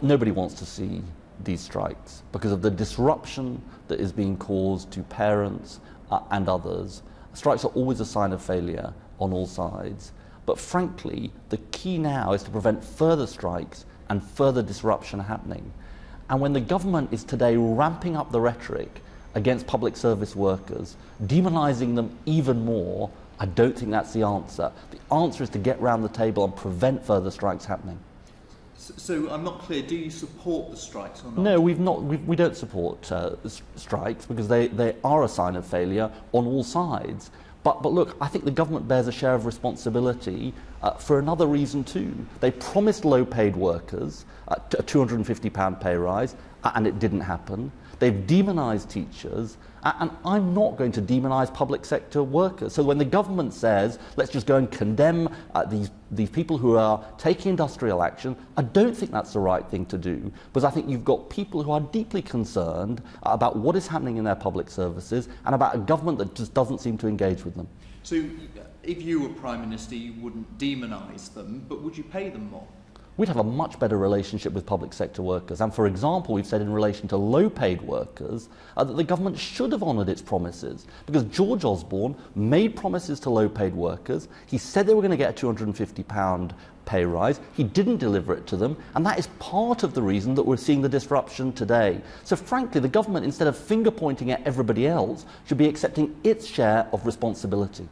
Nobody wants to see these strikes because of the disruption that is being caused to parents and others. Strikes are always a sign of failure on all sides. But frankly, the key now is to prevent further strikes and further disruption happening. And when the government is today ramping up the rhetoric against public service workers, demonising them even more, I don't think that's the answer. The answer is to get round the table and prevent further strikes happening. So I'm not clear, do you support the strikes or not? No, we don't support strikes because they are a sign of failure on all sides. But look, I think the government bears a share of responsibility for another reason too. They promised low-paid workers a £250 pay rise, and it didn't happen. They've demonised teachers, and I'm not going to demonise public sector workers. So when the government says, let's just go and condemn these people who are taking industrial action, I don't think that's the right thing to do, because I think you've got people who are deeply concerned about what is happening in their public services and about a government that just doesn't seem to engage with them. So if you were Prime Minister, you wouldn't demonise them, but would you pay them more? We'd have a much better relationship with public sector workers. And for example, we've said in relation to low-paid workers that the government should have honoured its promises, because George Osborne made promises to low-paid workers. He said they were going to get a £250 pay rise. He didn't deliver it to them, and that is part of the reason that we're seeing the disruption today. So frankly, the government, instead of finger-pointing at everybody else, should be accepting its share of responsibility.